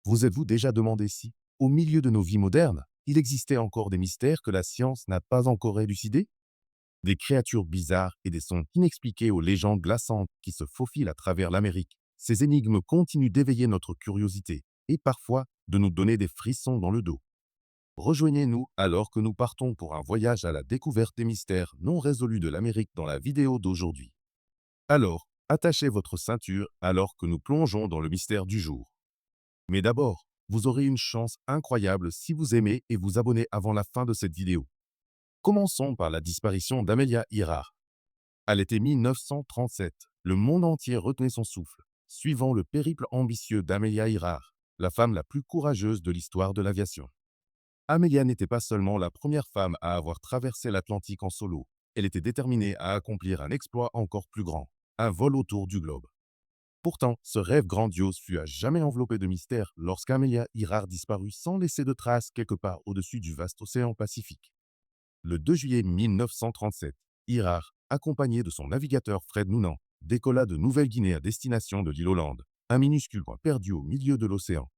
Vous êtes-vous déjà demandé si, au milieu de nos vies modernes, il existait encore des mystères que la science n'a pas encore élucidés? Des créatures bizarres et des sons inexpliqués aux légendes glaçantes qui se faufilent à travers l'Amérique. Ces énigmes continuent d'éveiller notre curiosité et parfois de nous donner des frissons dans le dos. Rejoignez-nous alors que nous partons pour un voyage à la découverte des mystères non résolus de l'Amérique dans la vidéo d'aujourd'hui. Alors, attachez votre ceinture alors que nous plongeons dans le mystère du jour. Mais d'abord, vous aurez une chance incroyable si vous aimez et vous abonnez avant la fin de cette vidéo. Commençons par la disparition d'Amelia Earhart. À l'été 1937, le monde entier retenait son souffle, suivant le périple ambitieux d'Amelia Earhart, la femme la plus courageuse de l'histoire de l'aviation. Amelia n'était pas seulement la première femme à avoir traversé l'Atlantique en solo, elle était déterminée à accomplir un exploit encore plus grand, un vol autour du globe. Pourtant, ce rêve grandiose fut à jamais enveloppé de mystère lorsqu'Amelia Earhart disparut sans laisser de traces quelque part au-dessus du vaste océan Pacifique. Le 2 juillet 1937, Earhart, accompagné de son navigateur Fred Noonan, décolla de Nouvelle-Guinée à destination de l'île Hollande, un minuscule point perdu au milieu de l'océan.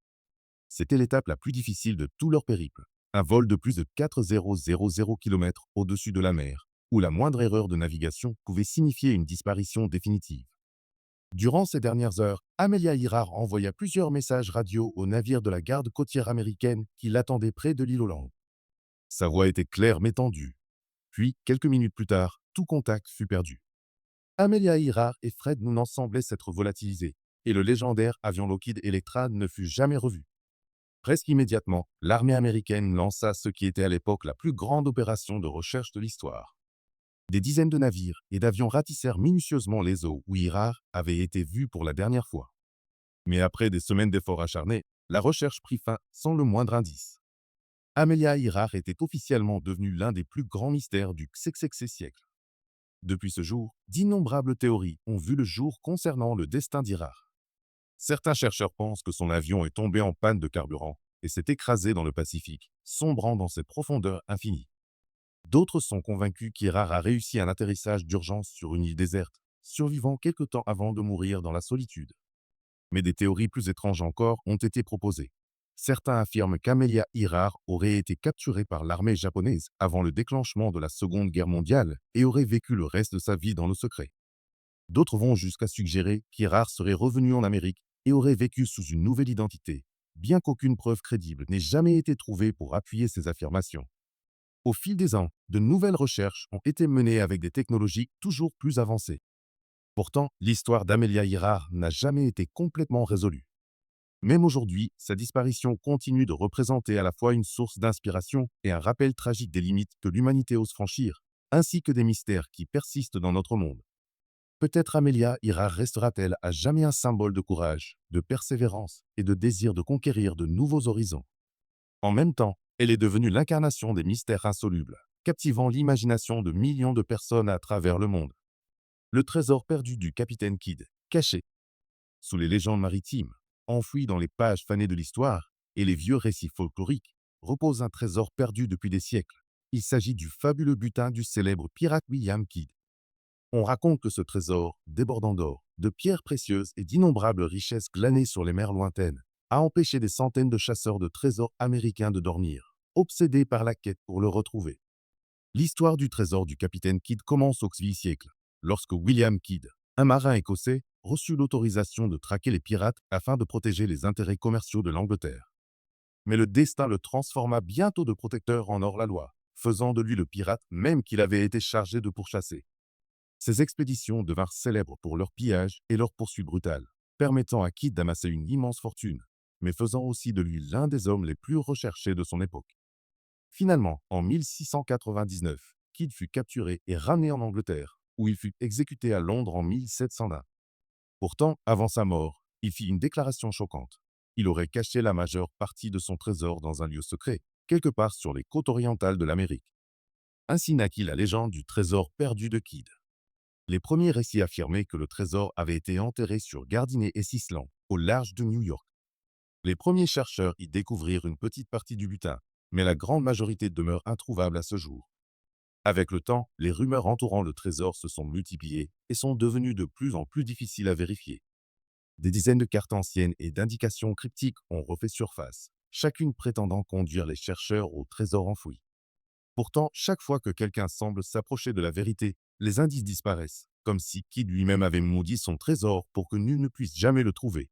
C'était l'étape la plus difficile de tout leur périple, un vol de plus de 4000 km au-dessus de la mer, où la moindre erreur de navigation pouvait signifier une disparition définitive. Durant ces dernières heures, Amelia Earhart envoya plusieurs messages radio aux navires de la garde côtière américaine qui l'attendaient près de l'île Hollande. Sa voix était claire mais tendue. Puis, quelques minutes plus tard, tout contact fut perdu. Amelia Earhart et Fred Noonan semblaient s'être volatilisés, et le légendaire avion Lockheed Electra ne fut jamais revu. Presque immédiatement, l'armée américaine lança ce qui était à l'époque la plus grande opération de recherche de l'histoire. Des dizaines de navires et d'avions ratissèrent minutieusement les eaux où Earhart avait été vue pour la dernière fois. Mais après des semaines d'efforts acharnés, la recherche prit fin sans le moindre indice. Amelia Earhart était officiellement devenue l'un des plus grands mystères du XXe siècle. Depuis ce jour, d'innombrables théories ont vu le jour concernant le destin d'Earhart. Certains chercheurs pensent que son avion est tombé en panne de carburant et s'est écrasé dans le Pacifique, sombrant dans ses profondeurs infinies. D'autres sont convaincus qu'Earhart a réussi un atterrissage d'urgence sur une île déserte, survivant quelque temps avant de mourir dans la solitude. Mais des théories plus étranges encore ont été proposées. Certains affirment qu'Amelia Earhart aurait été capturée par l'armée japonaise avant le déclenchement de la Seconde Guerre mondiale et aurait vécu le reste de sa vie dans le secret. D'autres vont jusqu'à suggérer qu'Earhart serait revenue en Amérique et aurait vécu sous une nouvelle identité, bien qu'aucune preuve crédible n'ait jamais été trouvée pour appuyer ces affirmations. Au fil des ans, de nouvelles recherches ont été menées avec des technologies toujours plus avancées. Pourtant, l'histoire d'Amelia Earhart n'a jamais été complètement résolue. Même aujourd'hui, sa disparition continue de représenter à la fois une source d'inspiration et un rappel tragique des limites que l'humanité ose franchir, ainsi que des mystères qui persistent dans notre monde. Peut-être Amelia Earhart restera-t-elle à jamais un symbole de courage, de persévérance et de désir de conquérir de nouveaux horizons. En même temps, elle est devenue l'incarnation des mystères insolubles, captivant l'imagination de millions de personnes à travers le monde. Le trésor perdu du capitaine Kidd, caché sous les légendes maritimes, enfoui dans les pages fanées de l'histoire et les vieux récits folkloriques, repose un trésor perdu depuis des siècles. Il s'agit du fabuleux butin du célèbre pirate William Kidd. On raconte que ce trésor, débordant d'or, de pierres précieuses et d'innombrables richesses glanées sur les mers lointaines, a empêché des centaines de chasseurs de trésors américains de dormir, obsédés par la quête pour le retrouver. L'histoire du trésor du capitaine Kidd commence au XVIIIe siècle, lorsque William Kidd, un marin écossais, reçut l'autorisation de traquer les pirates afin de protéger les intérêts commerciaux de l'Angleterre. Mais le destin le transforma bientôt de protecteur en hors-la-loi, faisant de lui le pirate même qu'il avait été chargé de pourchasser. Ces expéditions devinrent célèbres pour leur pillage et leur poursuite brutale, permettant à Kidd d'amasser une immense fortune, mais faisant aussi de lui l'un des hommes les plus recherchés de son époque. Finalement, en 1699, Kidd fut capturé et ramené en Angleterre, où il fut exécuté à Londres en 1701. Pourtant, avant sa mort, il fit une déclaration choquante. Il aurait caché la majeure partie de son trésor dans un lieu secret, quelque part sur les côtes orientales de l'Amérique. Ainsi naquit la légende du trésor perdu de Kidd. Les premiers récits affirmaient que le trésor avait été enterré sur Gardiner et Island, au large de New York. Les premiers chercheurs y découvrirent une petite partie du butin, mais la grande majorité demeure introuvable à ce jour. Avec le temps, les rumeurs entourant le trésor se sont multipliées et sont devenues de plus en plus difficiles à vérifier. Des dizaines de cartes anciennes et d'indications cryptiques ont refait surface, chacune prétendant conduire les chercheurs au trésor enfoui. Pourtant, chaque fois que quelqu'un semble s'approcher de la vérité, les indices disparaissent, comme si Kidd lui-même avait maudit son trésor pour que nul ne puisse jamais le trouver.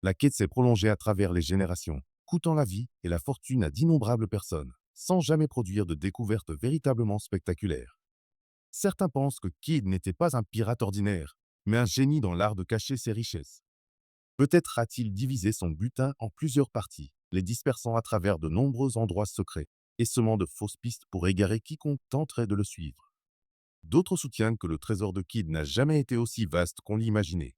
La quête s'est prolongée à travers les générations, coûtant la vie et la fortune à d'innombrables personnes, sans jamais produire de découvertes véritablement spectaculaires. Certains pensent que Kidd n'était pas un pirate ordinaire, mais un génie dans l'art de cacher ses richesses. Peut-être a-t-il divisé son butin en plusieurs parties, les dispersant à travers de nombreux endroits secrets, et semant de fausses pistes pour égarer quiconque tenterait de le suivre. D'autres soutiennent que le trésor de Kidd n'a jamais été aussi vaste qu'on l'imaginait.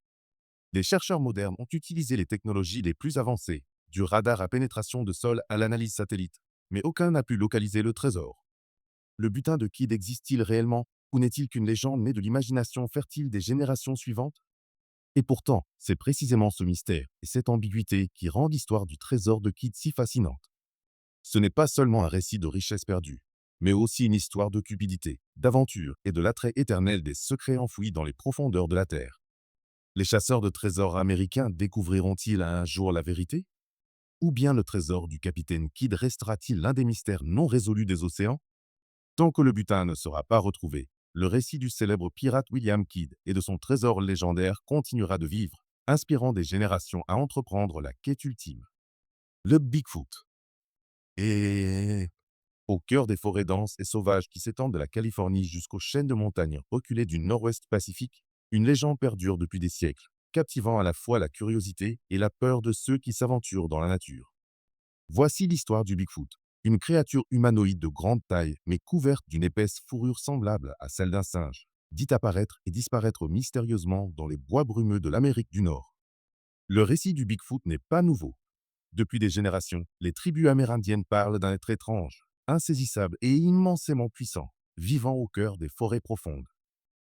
Les chercheurs modernes ont utilisé les technologies les plus avancées, du radar à pénétration de sol à l'analyse satellite, mais aucun n'a pu localiser le trésor. Le butin de Kidd existe-t-il réellement, ou n'est-il qu'une légende née de l'imagination fertile des générations suivantes? Et pourtant, c'est précisément ce mystère et cette ambiguïté qui rendent l'histoire du trésor de Kidd si fascinante. Ce n'est pas seulement un récit de richesse perdue, mais aussi une histoire de cupidité, d'aventure et de l'attrait éternel des secrets enfouis dans les profondeurs de la Terre. Les chasseurs de trésors américains découvriront-ils un jour la vérité? Ou bien le trésor du capitaine Kidd restera-t-il l'un des mystères non résolus des océans? Tant que le butin ne sera pas retrouvé, le récit du célèbre pirate William Kidd et de son trésor légendaire continuera de vivre, inspirant des générations à entreprendre la quête ultime. Le Bigfoot. Et au cœur des forêts denses et sauvages qui s'étendent de la Californie jusqu'aux chaînes de montagnes reculées du nord-ouest Pacifique, une légende perdure depuis des siècles, captivant à la fois la curiosité et la peur de ceux qui s'aventurent dans la nature. Voici l'histoire du Bigfoot, une créature humanoïde de grande taille mais couverte d'une épaisse fourrure semblable à celle d'un singe, dit apparaître et disparaître mystérieusement dans les bois brumeux de l'Amérique du Nord. Le récit du Bigfoot n'est pas nouveau. Depuis des générations, les tribus amérindiennes parlent d'un être étrange, insaisissable et immensément puissant, vivant au cœur des forêts profondes.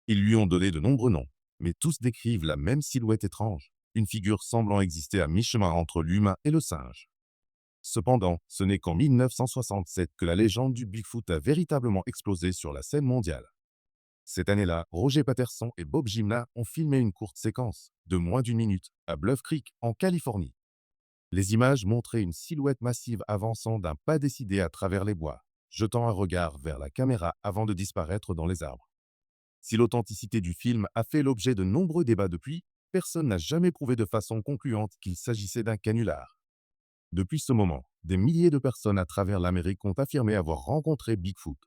Ils lui ont donné de nombreux noms, mais tous décrivent la même silhouette étrange, une figure semblant exister à mi-chemin entre l'humain et le singe. Cependant, ce n'est qu'en 1967 que la légende du Bigfoot a véritablement explosé sur la scène mondiale. Cette année-là, Roger Patterson et Bob Gimla ont filmé une courte séquence, de moins d'une minute, à Bluff Creek, en Californie. Les images montraient une silhouette massive avançant d'un pas décidé à travers les bois, jetant un regard vers la caméra avant de disparaître dans les arbres. Si l'authenticité du film a fait l'objet de nombreux débats depuis, personne n'a jamais prouvé de façon concluante qu'il s'agissait d'un canular. Depuis ce moment, des milliers de personnes à travers l'Amérique ont affirmé avoir rencontré Bigfoot.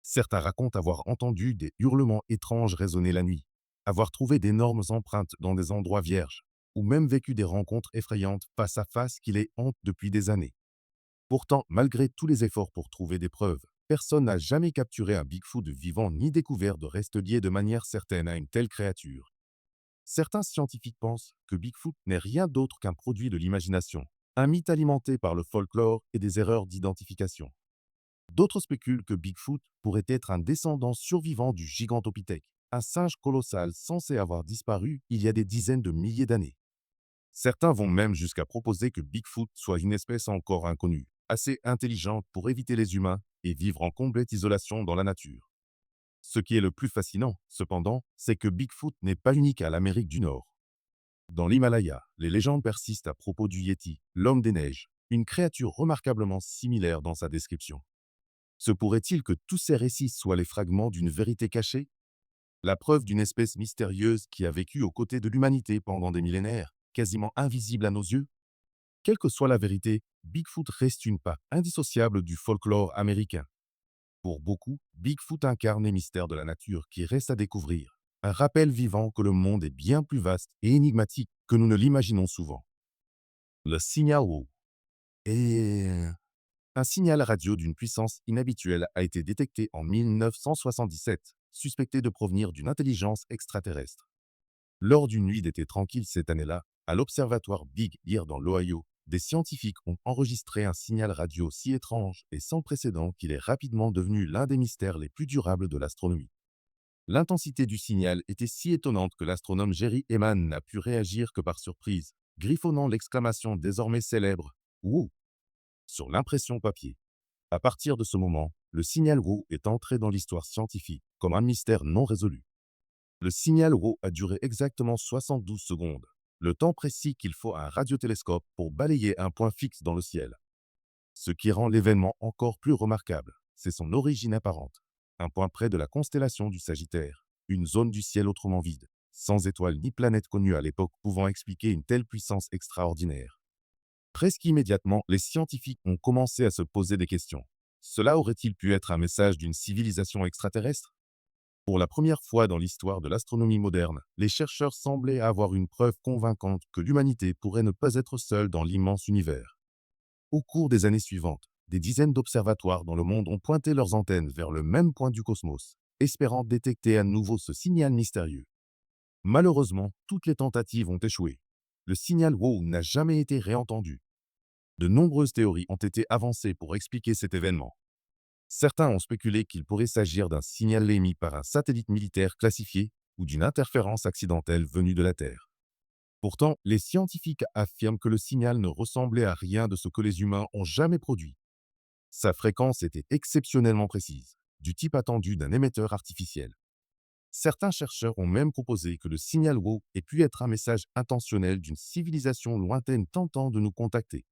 Certains racontent avoir entendu des hurlements étranges résonner la nuit, avoir trouvé d'énormes empreintes dans des endroits vierges, ou même vécu des rencontres effrayantes face à face qui les hantent depuis des années. Pourtant, malgré tous les efforts pour trouver des preuves, personne n'a jamais capturé un Bigfoot vivant ni découvert de restes liés de manière certaine à une telle créature. Certains scientifiques pensent que Bigfoot n'est rien d'autre qu'un produit de l'imagination, un mythe alimenté par le folklore et des erreurs d'identification. D'autres spéculent que Bigfoot pourrait être un descendant survivant du Gigantopithèque, un singe colossal censé avoir disparu il y a des dizaines de milliers d'années. Certains vont même jusqu'à proposer que Bigfoot soit une espèce encore inconnue, assez intelligente pour éviter les humains et vivre en complète isolation dans la nature. Ce qui est le plus fascinant, cependant, c'est que Bigfoot n'est pas unique à l'Amérique du Nord. Dans l'Himalaya, les légendes persistent à propos du Yéti, l'homme des neiges, une créature remarquablement similaire dans sa description. Se pourrait-il que tous ces récits soient les fragments d'une vérité cachée? La preuve d'une espèce mystérieuse qui a vécu aux côtés de l'humanité pendant des millénaires, quasiment invisible à nos yeux? Quelle que soit la vérité, Bigfoot reste une part indissociable du folklore américain. Pour beaucoup, Bigfoot incarne les mystères de la nature qui restent à découvrir. Un rappel vivant que le monde est bien plus vaste et énigmatique que nous ne l'imaginons souvent. Le signal WOW. Et un signal radio d'une puissance inhabituelle a été détecté en 1977, suspecté de provenir d'une intelligence extraterrestre. Lors d'une nuit d'été tranquille cette année-là, à l'observatoire Big Ear dans l'Ohio, des scientifiques ont enregistré un signal radio si étrange et sans précédent qu'il est rapidement devenu l'un des mystères les plus durables de l'astronomie. L'intensité du signal était si étonnante que l'astronome Jerry Ehman n'a pu réagir que par surprise, griffonnant l'exclamation désormais célèbre « Wouh !» sur l'impression papier. À partir de ce moment, le signal WOW est entré dans l'histoire scientifique comme un mystère non résolu. Le signal WOW a duré exactement 72 secondes, le temps précis qu'il faut à un radiotélescope pour balayer un point fixe dans le ciel. Ce qui rend l'événement encore plus remarquable, c'est son origine apparente. Un point près de la constellation du Sagittaire, une zone du ciel autrement vide, sans étoiles ni planètes connues à l'époque pouvant expliquer une telle puissance extraordinaire. Presque immédiatement, les scientifiques ont commencé à se poser des questions. Cela aurait-il pu être un message d'une civilisation extraterrestre? Pour la première fois dans l'histoire de l'astronomie moderne, les chercheurs semblaient avoir une preuve convaincante que l'humanité pourrait ne pas être seule dans l'immense univers. Au cours des années suivantes, des dizaines d'observatoires dans le monde ont pointé leurs antennes vers le même point du cosmos, espérant détecter à nouveau ce signal mystérieux. Malheureusement, toutes les tentatives ont échoué. Le signal WOW n'a jamais été réentendu. De nombreuses théories ont été avancées pour expliquer cet événement. Certains ont spéculé qu'il pourrait s'agir d'un signal émis par un satellite militaire classifié ou d'une interférence accidentelle venue de la Terre. Pourtant, les scientifiques affirment que le signal ne ressemblait à rien de ce que les humains ont jamais produit. Sa fréquence était exceptionnellement précise, du type attendu d'un émetteur artificiel. Certains chercheurs ont même proposé que le signal WOW ait pu être un message intentionnel d'une civilisation lointaine tentant de nous contacter.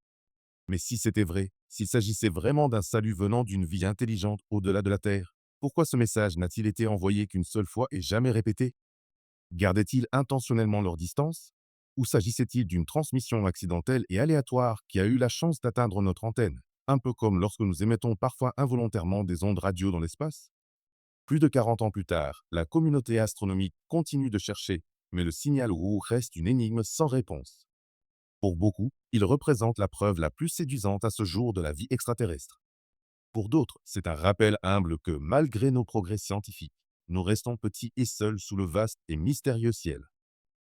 Mais si c'était vrai, s'il s'agissait vraiment d'un salut venant d'une vie intelligente au-delà de la Terre, pourquoi ce message n'a-t-il été envoyé qu'une seule fois et jamais répété? Gardaient-ils intentionnellement leur distance? Ou s'agissait-il d'une transmission accidentelle et aléatoire qui a eu la chance d'atteindre notre antenne, un peu comme lorsque nous émettons parfois involontairement des ondes radio dans l'espace? Plus de 40 ans plus tard, la communauté astronomique continue de chercher, mais le signal WOW reste une énigme sans réponse. Pour beaucoup, il représente la preuve la plus séduisante à ce jour de la vie extraterrestre. Pour d'autres, c'est un rappel humble que, malgré nos progrès scientifiques, nous restons petits et seuls sous le vaste et mystérieux ciel.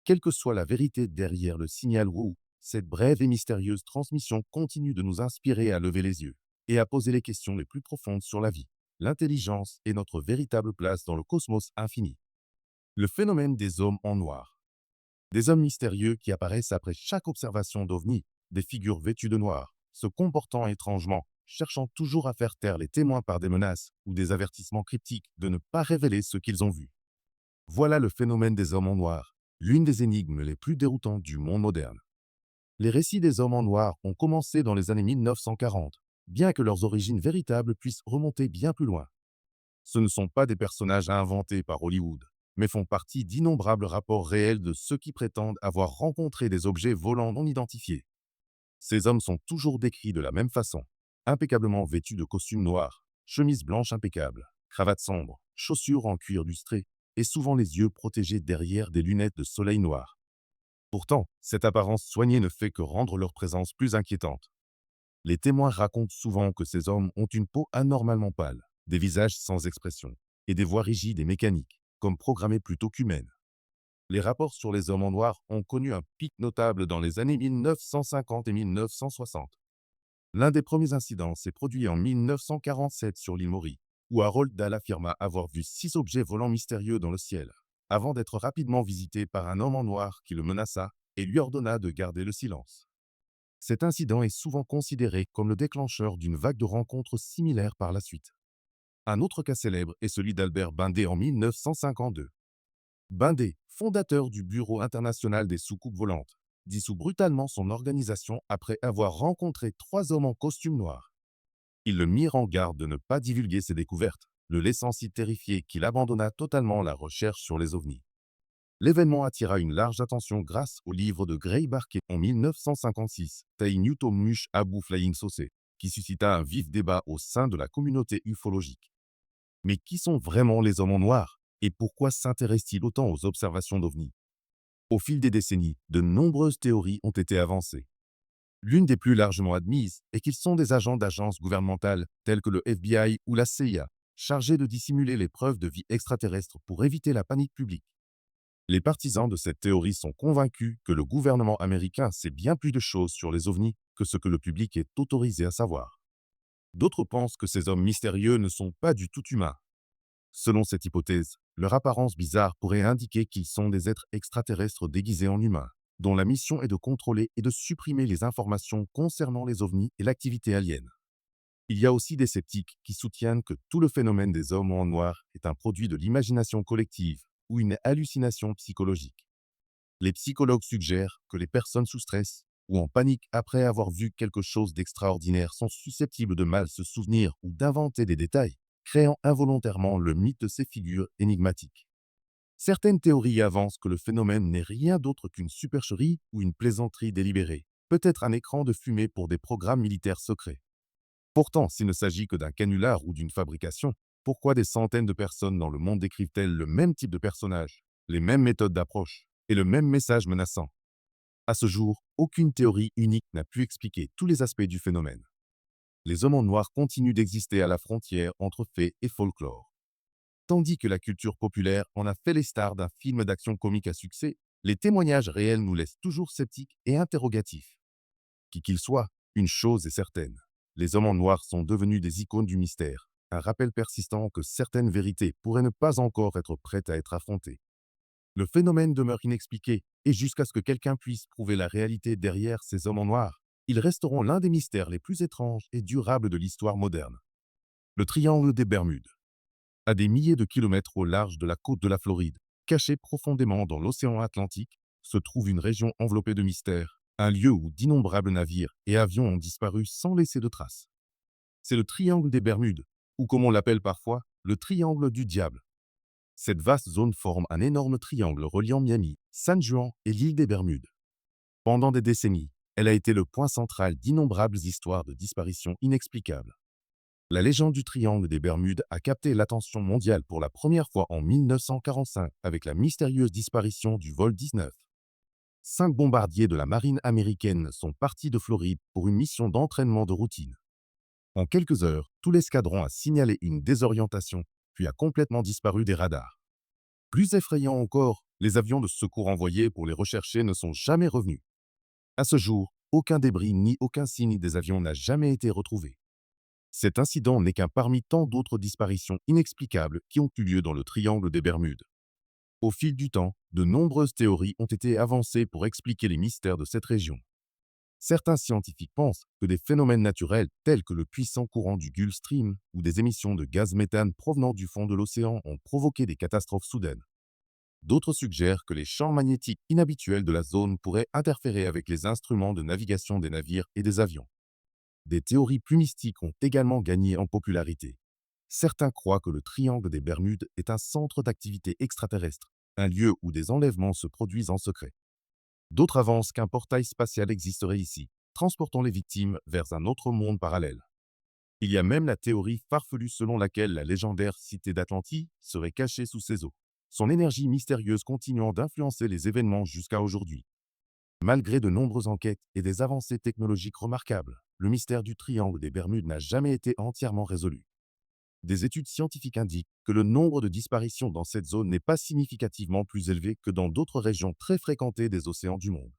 Quelle que soit la vérité derrière le signal WOW, cette brève et mystérieuse transmission continue de nous inspirer à lever les yeux et à poser les questions les plus profondes sur la vie, l'intelligence et notre véritable place dans le cosmos infini. Le phénomène des hommes en noir. Des hommes mystérieux qui apparaissent après chaque observation d'OVNI, des figures vêtues de noir, se comportant étrangement, cherchant toujours à faire taire les témoins par des menaces ou des avertissements cryptiques de ne pas révéler ce qu'ils ont vu. Voilà le phénomène des hommes en noir, l'une des énigmes les plus déroutantes du monde moderne. Les récits des hommes en noir ont commencé dans les années 1940, bien que leurs origines véritables puissent remonter bien plus loin. Ce ne sont pas des personnages inventés par Hollywood, mais font partie d'innombrables rapports réels de ceux qui prétendent avoir rencontré des objets volants non identifiés. Ces hommes sont toujours décrits de la même façon, impeccablement vêtus de costumes noirs, chemises blanches impeccables, cravates sombres, chaussures en cuir lustré, et souvent les yeux protégés derrière des lunettes de soleil noir. Pourtant, cette apparence soignée ne fait que rendre leur présence plus inquiétante. Les témoins racontent souvent que ces hommes ont une peau anormalement pâle, des visages sans expression, et des voix rigides et mécaniques, comme programmées plutôt qu'humaines. Les rapports sur les hommes en noir ont connu un pic notable dans les années 1950 et 1960. L'un des premiers incidents s'est produit en 1947 sur l'île Maury, où Harold Dahl affirma avoir vu 6 objets volants mystérieux dans le ciel, avant d'être rapidement visité par un homme en noir qui le menaça et lui ordonna de garder le silence. Cet incident est souvent considéré comme le déclencheur d'une vague de rencontres similaires par la suite. Un autre cas célèbre est celui d'Albert Bindé en 1952. Bindé, fondateur du Bureau international des soucoupes volantes, dissout brutalement son organisation après avoir rencontré 3 hommes en costume noir. Ils le mirent en garde de ne pas divulguer ses découvertes, le laissant si terrifié qu'il abandonna totalement la recherche sur les ovnis. L'événement attira une large attention grâce au livre de Gray Barkey en 1956, Tai Newton Mush Abu Flying Saucer, qui suscita un vif débat au sein de la communauté ufologique. Mais qui sont vraiment les hommes en noir et pourquoi s'intéressent-ils autant aux observations d'ovnis? Au fil des décennies, de nombreuses théories ont été avancées. L'une des plus largement admises est qu'ils sont des agents d'agences gouvernementales telles que le FBI ou la CIA, chargés de dissimuler les preuves de vie extraterrestre pour éviter la panique publique. Les partisans de cette théorie sont convaincus que le gouvernement américain sait bien plus de choses sur les ovnis que ce que le public est autorisé à savoir. D'autres pensent que ces hommes mystérieux ne sont pas du tout humains. Selon cette hypothèse, leur apparence bizarre pourrait indiquer qu'ils sont des êtres extraterrestres déguisés en humains, dont la mission est de contrôler et de supprimer les informations concernant les ovnis et l'activité alien. Il y a aussi des sceptiques qui soutiennent que tout le phénomène des hommes en noir est un produit de l'imagination collective ou une hallucination psychologique. Les psychologues suggèrent que les personnes sous stress ou en panique après avoir vu quelque chose d'extraordinaire sont susceptibles de mal se souvenir ou d'inventer des détails, créant involontairement le mythe de ces figures énigmatiques. Certaines théories avancent que le phénomène n'est rien d'autre qu'une supercherie ou une plaisanterie délibérée, peut-être un écran de fumée pour des programmes militaires secrets. Pourtant, s'il ne s'agit que d'un canular ou d'une fabrication, pourquoi des centaines de personnes dans le monde décrivent-elles le même type de personnage, les mêmes méthodes d'approche et le même message menaçant? À ce jour, aucune théorie unique n'a pu expliquer tous les aspects du phénomène. Les hommes en noir continuent d'exister à la frontière entre faits et folklore. Tandis que la culture populaire en a fait les stars d'un film d'action comique à succès, les témoignages réels nous laissent toujours sceptiques et interrogatifs. Qui qu'il soit, une chose est certaine. Les hommes en noir sont devenus des icônes du mystère, un rappel persistant que certaines vérités pourraient ne pas encore être prêtes à être affrontées. Le phénomène demeure inexpliqué, et jusqu'à ce que quelqu'un puisse prouver la réalité derrière ces hommes en noir, ils resteront l'un des mystères les plus étranges et durables de l'histoire moderne. Le triangle des Bermudes. À des milliers de kilomètres au large de la côte de la Floride, cachée profondément dans l'océan Atlantique, se trouve une région enveloppée de mystères, un lieu où d'innombrables navires et avions ont disparu sans laisser de traces. C'est le triangle des Bermudes, ou comme on l'appelle parfois, le triangle du diable. Cette vaste zone forme un énorme triangle reliant Miami, San Juan et l'île des Bermudes. Pendant des décennies, elle a été le point central d'innombrables histoires de disparitions inexplicables. La légende du triangle des Bermudes a capté l'attention mondiale pour la première fois en 1945 avec la mystérieuse disparition du vol 19. 5 bombardiers de la marine américaine sont partis de Floride pour une mission d'entraînement de routine. En quelques heures, tout l'escadron a signalé une désorientation, puis a complètement disparu des radars. Plus effrayant encore, les avions de secours envoyés pour les rechercher ne sont jamais revenus. À ce jour, aucun débris ni aucun signe des avions n'a jamais été retrouvé. Cet incident n'est qu'un parmi tant d'autres disparitions inexplicables qui ont eu lieu dans le triangle des Bermudes. Au fil du temps, de nombreuses théories ont été avancées pour expliquer les mystères de cette région. Certains scientifiques pensent que des phénomènes naturels tels que le puissant courant du Gulf Stream ou des émissions de gaz méthane provenant du fond de l'océan ont provoqué des catastrophes soudaines. D'autres suggèrent que les champs magnétiques inhabituels de la zone pourraient interférer avec les instruments de navigation des navires et des avions. Des théories plus mystiques ont également gagné en popularité. Certains croient que le triangle des Bermudes est un centre d'activité extraterrestre, un lieu où des enlèvements se produisent en secret. D'autres avancent qu'un portail spatial existerait ici, transportant les victimes vers un autre monde parallèle. Il y a même la théorie farfelue selon laquelle la légendaire cité d'Atlantide serait cachée sous ses eaux, son énergie mystérieuse continuant d'influencer les événements jusqu'à aujourd'hui. Malgré de nombreuses enquêtes et des avancées technologiques remarquables, le mystère du triangle des Bermudes n'a jamais été entièrement résolu. Des études scientifiques indiquent que le nombre de disparitions dans cette zone n'est pas significativement plus élevé que dans d'autres régions très fréquentées des océans du monde.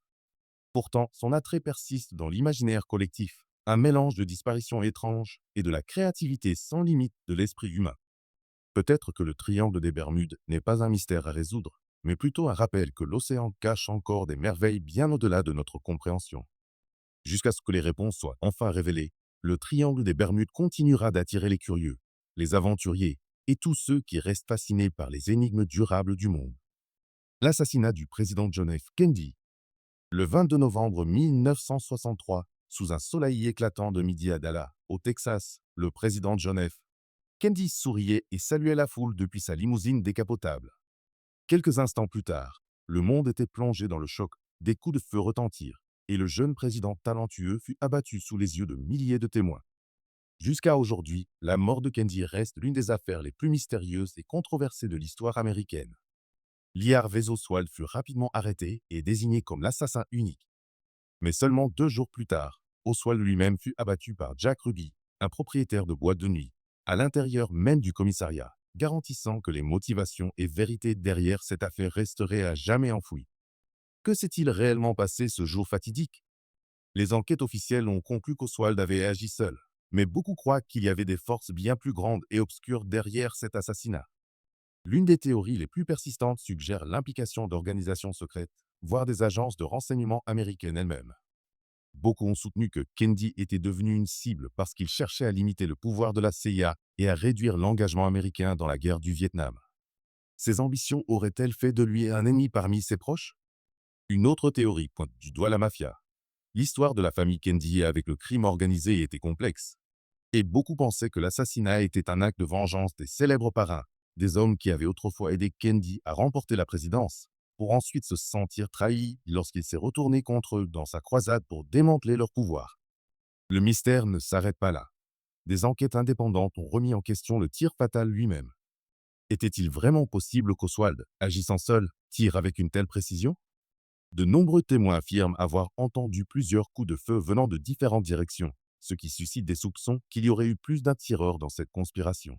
Pourtant, son attrait persiste dans l'imaginaire collectif, un mélange de disparitions étranges et de la créativité sans limite de l'esprit humain. Peut-être que le triangle des Bermudes n'est pas un mystère à résoudre, mais plutôt un rappel que l'océan cache encore des merveilles bien au-delà de notre compréhension. Jusqu'à ce que les réponses soient enfin révélées, le triangle des Bermudes continuera d'attirer les curieux, les aventuriers et tous ceux qui restent fascinés par les énigmes durables du monde. L'assassinat du président John F. Kennedy. Le 22 novembre 1963, sous un soleil éclatant de midi à Dallas, au Texas, le président John F. Kennedy souriait et saluait la foule depuis sa limousine décapotable. Quelques instants plus tard, le monde était plongé dans le choc, des coups de feu retentirent, et le jeune président talentueux fut abattu sous les yeux de milliers de témoins. Jusqu'à aujourd'hui, la mort de Kennedy reste l'une des affaires les plus mystérieuses et controversées de l'histoire américaine. Lee Harvey Oswald fut rapidement arrêté et désigné comme l'assassin unique. Mais seulement 2 jours plus tard, Oswald lui-même fut abattu par Jack Ruby, un propriétaire de boîte de nuit, à l'intérieur même du commissariat, garantissant que les motivations et vérités derrière cette affaire resteraient à jamais enfouies. Que s'est-il réellement passé ce jour fatidique? Les enquêtes officielles ont conclu qu'Oswald avait agi seul, mais beaucoup croient qu'il y avait des forces bien plus grandes et obscures derrière cet assassinat. L'une des théories les plus persistantes suggère l'implication d'organisations secrètes, voire des agences de renseignement américaines elles-mêmes. Beaucoup ont soutenu que Kennedy était devenu une cible parce qu'il cherchait à limiter le pouvoir de la CIA et à réduire l'engagement américain dans la guerre du Vietnam. Ses ambitions auraient-elles fait de lui un ennemi parmi ses proches? Une autre théorie pointe du doigt la mafia. L'histoire de la famille Kennedy avec le crime organisé était complexe, et beaucoup pensaient que l'assassinat était un acte de vengeance des célèbres parrains, des hommes qui avaient autrefois aidé Kennedy à remporter la présidence, pour ensuite se sentir trahis lorsqu'il s'est retourné contre eux dans sa croisade pour démanteler leur pouvoir. Le mystère ne s'arrête pas là. Des enquêtes indépendantes ont remis en question le tir fatal lui-même. Était-il vraiment possible qu'Oswald, agissant seul, tire avec une telle précision? De nombreux témoins affirment avoir entendu plusieurs coups de feu venant de différentes directions, ce qui suscite des soupçons qu'il y aurait eu plus d'un tireur dans cette conspiration.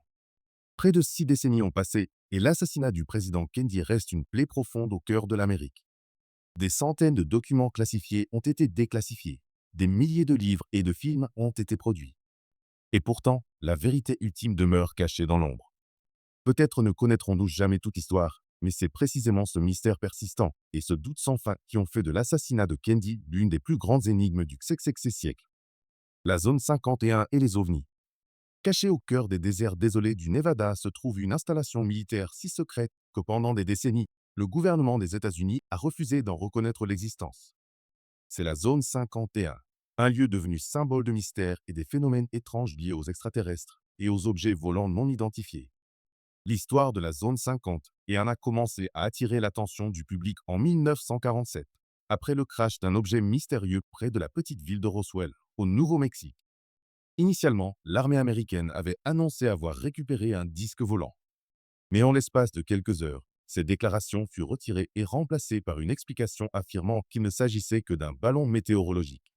Près de 6 décennies ont passé et l'assassinat du président Kennedy reste une plaie profonde au cœur de l'Amérique. Des centaines de documents classifiés ont été déclassifiés. Des milliers de livres et de films ont été produits. Et pourtant, la vérité ultime demeure cachée dans l'ombre. Peut-être ne connaîtrons-nous jamais toute l'histoire, mais c'est précisément ce mystère persistant et ce doute sans fin qui ont fait de l'assassinat de Kennedy l'une des plus grandes énigmes du XXe siècle. La zone 51 et les ovnis. Cachée au cœur des déserts désolés du Nevada se trouve une installation militaire si secrète que pendant des décennies, le gouvernement des États-Unis a refusé d'en reconnaître l'existence. C'est la zone 51, un lieu devenu symbole de mystère et des phénomènes étranges liés aux extraterrestres et aux objets volants non identifiés. L'histoire de la zone 50 en a commencé à attirer l'attention du public en 1947, après le crash d'un objet mystérieux près de la petite ville de Roswell, au Nouveau-Mexique. Initialement, l'armée américaine avait annoncé avoir récupéré un disque volant. Mais en l'espace de quelques heures, ces déclarations furent retirées et remplacées par une explication affirmant qu'il ne s'agissait que d'un ballon météorologique.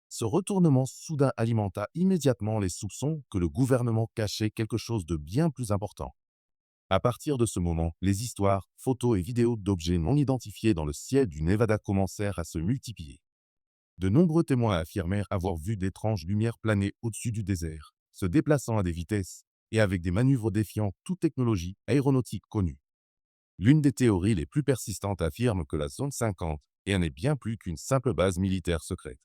Ce retournement soudain alimenta immédiatement les soupçons que le gouvernement cachait quelque chose de bien plus important. À partir de ce moment, les histoires, photos et vidéos d'objets non identifiés dans le ciel du Nevada commencèrent à se multiplier. De nombreux témoins affirmèrent avoir vu d'étranges lumières planer au-dessus du désert, se déplaçant à des vitesses et avec des manœuvres défiant toute technologie aéronautique connue. L'une des théories les plus persistantes affirme que la zone 50 n'est bien plus qu'une simple base militaire secrète.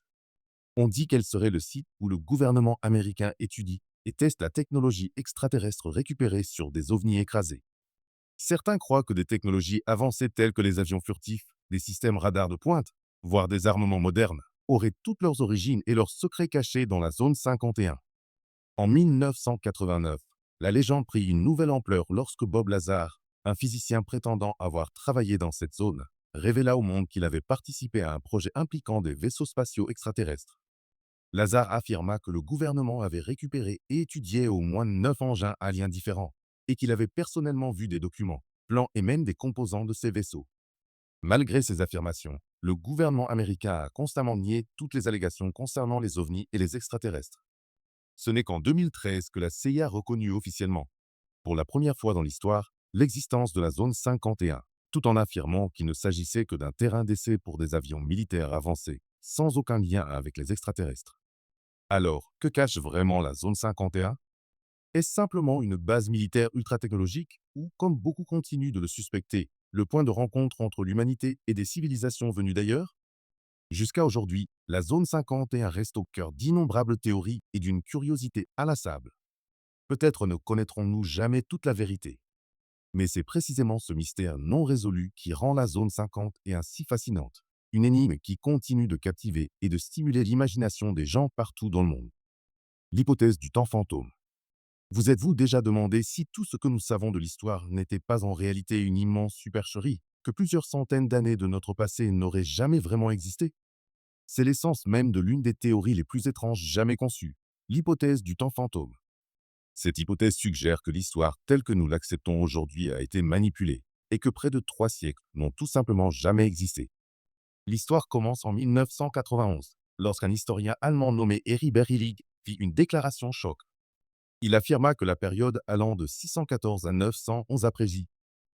On dit qu'elle serait le site où le gouvernement américain étudie et teste la technologie extraterrestre récupérée sur des ovnis écrasés. Certains croient que des technologies avancées telles que les avions furtifs, des systèmes radars de pointe, voire des armements modernes, auraient toutes leurs origines et leurs secrets cachés dans la zone 51. En 1989, la légende prit une nouvelle ampleur lorsque Bob Lazar, un physicien prétendant avoir travaillé dans cette zone, révéla au monde qu'il avait participé à un projet impliquant des vaisseaux spatiaux extraterrestres. Lazar affirma que le gouvernement avait récupéré et étudié au moins 9 engins aliens différents, et qu'il avait personnellement vu des documents, plans et même des composants de ces vaisseaux. Malgré ces affirmations, le gouvernement américain a constamment nié toutes les allégations concernant les ovnis et les extraterrestres. Ce n'est qu'en 2013 que la CIA reconnut officiellement, pour la première fois dans l'histoire, l'existence de la zone 51, tout en affirmant qu'il ne s'agissait que d'un terrain d'essai pour des avions militaires avancés, sans aucun lien avec les extraterrestres. Alors, que cache vraiment la zone 51? Est-ce simplement une base militaire ultra-technologique ou, comme beaucoup continuent de le suspecter, le point de rencontre entre l'humanité et des civilisations venues d'ailleurs? Jusqu'à aujourd'hui, la zone 51 reste au cœur d'innombrables théories et d'une curiosité inlassable. Peut-être ne connaîtrons-nous jamais toute la vérité, mais c'est précisément ce mystère non résolu qui rend la zone 50 si fascinante. Une énigme qui continue de captiver et de stimuler l'imagination des gens partout dans le monde. L'hypothèse du temps fantôme. Vous êtes-vous déjà demandé si tout ce que nous savons de l'histoire n'était pas en réalité une immense supercherie, que plusieurs centaines d'années de notre passé n'auraient jamais vraiment existé? C'est l'essence même de l'une des théories les plus étranges jamais conçues, l'hypothèse du temps fantôme. Cette hypothèse suggère que l'histoire telle que nous l'acceptons aujourd'hui a été manipulée, et que près de 3 siècles n'ont tout simplement jamais existé. L'histoire commence en 1991, lorsqu'un historien allemand nommé Heribert Illig fit une déclaration choc. Il affirma que la période allant de 614 à 911 après J.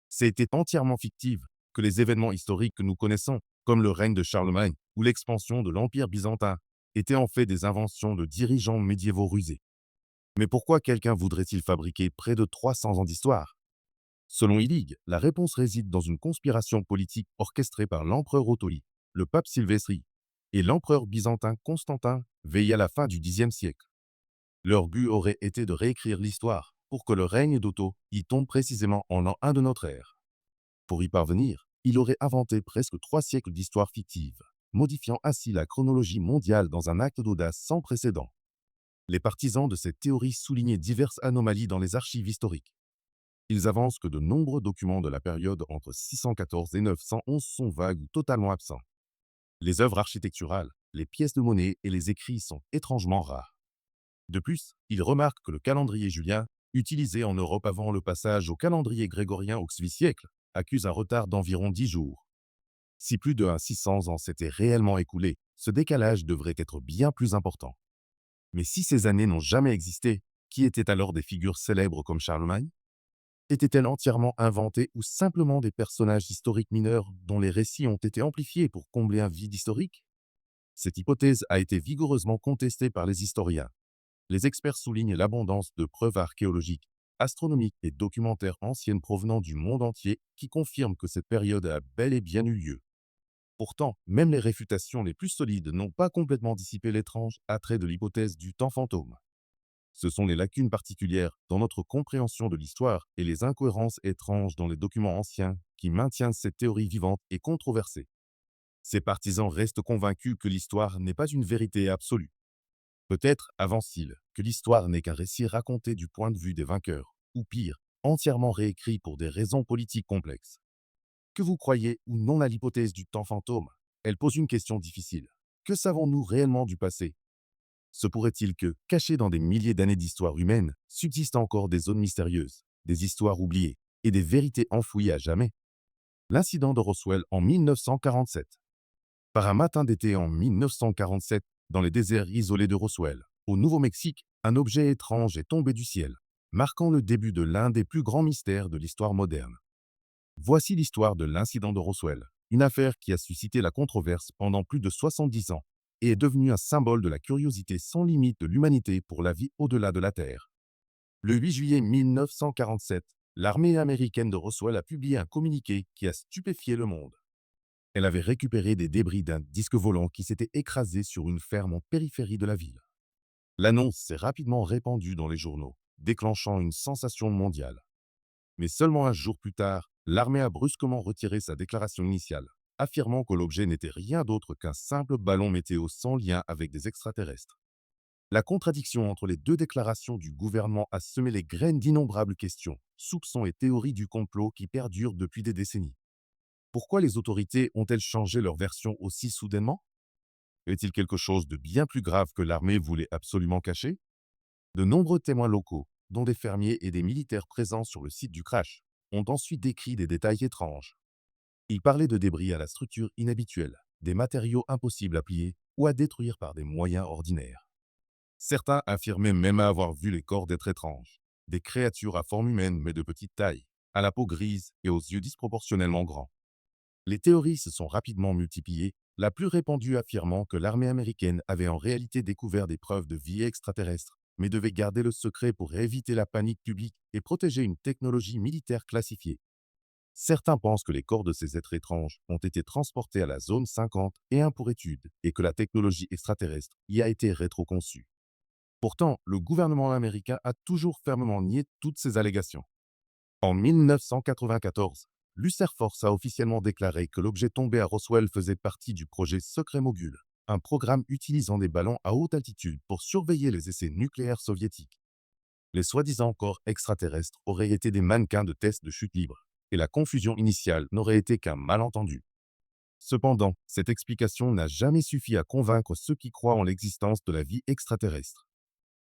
C'était entièrement fictive, que les événements historiques que nous connaissons, comme le règne de Charlemagne ou l'expansion de l'Empire byzantin, étaient en fait des inventions de dirigeants médiévaux rusés. Mais pourquoi quelqu'un voudrait-il fabriquer près de 300 ans d'histoire? Selon Illig, la réponse réside dans une conspiration politique orchestrée par l'empereur Otto I, le pape Sylvestre I, et l'empereur byzantin Constantin, veillé à la fin du Xe siècle. Leur but aurait été de réécrire l'histoire pour que le règne d'Otto y tombe précisément en l'an 1 de notre ère. Pour y parvenir, Il aurait inventé presque 3 siècles d'histoire fictive, modifiant ainsi la chronologie mondiale dans un acte d'audace sans précédent. Les partisans de cette théorie soulignaient diverses anomalies dans les archives historiques. Ils avancent que de nombreux documents de la période entre 614 et 911 sont vagues ou totalement absents. Les œuvres architecturales, les pièces de monnaie et les écrits sont étrangement rares. De plus, ils remarquent que le calendrier julien, utilisé en Europe avant le passage au calendrier grégorien au XVIIe siècle, accuse un retard d'environ 10 jours. Si plus de 600 ans s'étaient réellement écoulés, ce décalage devrait être bien plus important. Mais si ces années n'ont jamais existé, qui étaient alors des figures célèbres comme Charlemagne? Étaient-elles entièrement inventées ou simplement des personnages historiques mineurs dont les récits ont été amplifiés pour combler un vide historique? Cette hypothèse a été vigoureusement contestée par les historiens. Les experts soulignent l'abondance de preuves archéologiques, astronomiques et documentaires anciennes provenant du monde entier qui confirment que cette période a bel et bien eu lieu. Pourtant, même les réfutations les plus solides n'ont pas complètement dissipé l'étrange attrait de l'hypothèse du temps fantôme. Ce sont les lacunes particulières dans notre compréhension de l'histoire et les incohérences étranges dans les documents anciens qui maintiennent cette théorie vivante et controversée. Ces partisans restent convaincus que l'histoire n'est pas une vérité absolue. Peut-être avancent-ils que l'histoire n'est qu'un récit raconté du point de vue des vainqueurs, ou pire, entièrement réécrit pour des raisons politiques complexes. Que vous croyez ou non à l'hypothèse du temps fantôme, elle pose une question difficile. Que savons-nous réellement du passé? Se pourrait-il que, cachés dans des milliers d'années d'histoire humaine, subsistent encore des zones mystérieuses, des histoires oubliées et des vérités enfouies à jamais? L'incident de Roswell en 1947. Par un matin d'été en 1947, dans les déserts isolés de Roswell, au Nouveau-Mexique, un objet étrange est tombé du ciel, marquant le début de l'un des plus grands mystères de l'histoire moderne. Voici l'histoire de l'incident de Roswell, une affaire qui a suscité la controverse pendant plus de 70 ans et est devenue un symbole de la curiosité sans limite de l'humanité pour la vie au-delà de la Terre. Le 8 juillet 1947, l'armée américaine de Roswell a publié un communiqué qui a stupéfié le monde. Elle avait récupéré des débris d'un disque volant qui s'était écrasé sur une ferme en périphérie de la ville. L'annonce s'est rapidement répandue dans les journaux, déclenchant une sensation mondiale. Mais seulement un jour plus tard, l'armée a brusquement retiré sa déclaration initiale, affirmant que l'objet n'était rien d'autre qu'un simple ballon météo sans lien avec des extraterrestres. La contradiction entre les deux déclarations du gouvernement a semé les graines d'innombrables questions, soupçons et théories du complot qui perdurent depuis des décennies. Pourquoi les autorités ont-elles changé leur version aussi soudainement? Est-il quelque chose de bien plus grave que l'armée voulait absolument cacher? De nombreux témoins locaux, dont des fermiers et des militaires présents sur le site du crash, ont ensuite décrit des détails étranges. Ils parlaient de débris à la structure inhabituelle, des matériaux impossibles à plier ou à détruire par des moyens ordinaires. Certains affirmaient même avoir vu les corps d'êtres étranges, des créatures à forme humaine mais de petite taille, à la peau grise et aux yeux disproportionnellement grands. Les théories se sont rapidement multipliées, la plus répandue affirmant que l'armée américaine avait en réalité découvert des preuves de vie extraterrestre, mais devait garder le secret pour éviter la panique publique et protéger une technologie militaire classifiée. Certains pensent que les corps de ces êtres étranges ont été transportés à la zone 51 pour étude et que la technologie extraterrestre y a été rétroconçue. Pourtant, le gouvernement américain a toujours fermement nié toutes ces allégations. En 1994, l'US Air Force a officiellement déclaré que l'objet tombé à Roswell faisait partie du projet Secret Mogul, un programme utilisant des ballons à haute altitude pour surveiller les essais nucléaires soviétiques. Les soi-disant corps extraterrestres auraient été des mannequins de tests de chute libre, et la confusion initiale n'aurait été qu'un malentendu. Cependant, cette explication n'a jamais suffi à convaincre ceux qui croient en l'existence de la vie extraterrestre.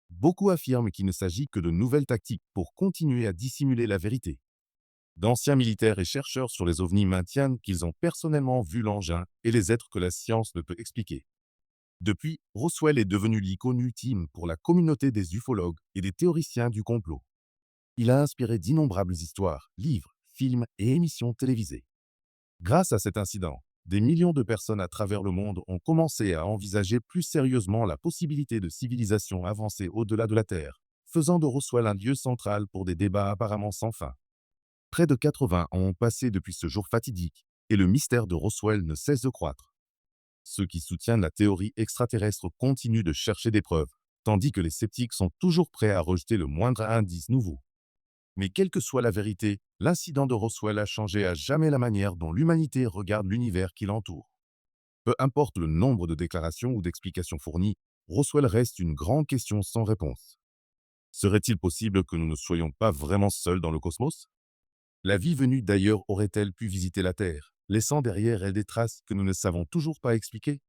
Beaucoup affirment qu'il ne s'agit que de nouvelles tactiques pour continuer à dissimuler la vérité. D'anciens militaires et chercheurs sur les ovnis maintiennent qu'ils ont personnellement vu l'engin et les êtres que la science ne peut expliquer. Depuis, Roswell est devenu l'icône ultime pour la communauté des ufologues et des théoriciens du complot. Il a inspiré d'innombrables histoires, livres, films et émissions télévisées. Grâce à cet incident, des millions de personnes à travers le monde ont commencé à envisager plus sérieusement la possibilité de civilisations avancées au-delà de la Terre, faisant de Roswell un lieu central pour des débats apparemment sans fin. Près de 80 ans ont passé depuis ce jour fatidique, et le mystère de Roswell ne cesse de croître. Ceux qui soutiennent la théorie extraterrestre continuent de chercher des preuves, tandis que les sceptiques sont toujours prêts à rejeter le moindre indice nouveau. Mais quelle que soit la vérité, l'incident de Roswell a changé à jamais la manière dont l'humanité regarde l'univers qui l'entoure. Peu importe le nombre de déclarations ou d'explications fournies, Roswell reste une grande question sans réponse. Serait-il possible que nous ne soyons pas vraiment seuls dans le cosmos? La vie venue d'ailleurs aurait-elle pu visiter la Terre, laissant derrière elle des traces que nous ne savons toujours pas expliquer?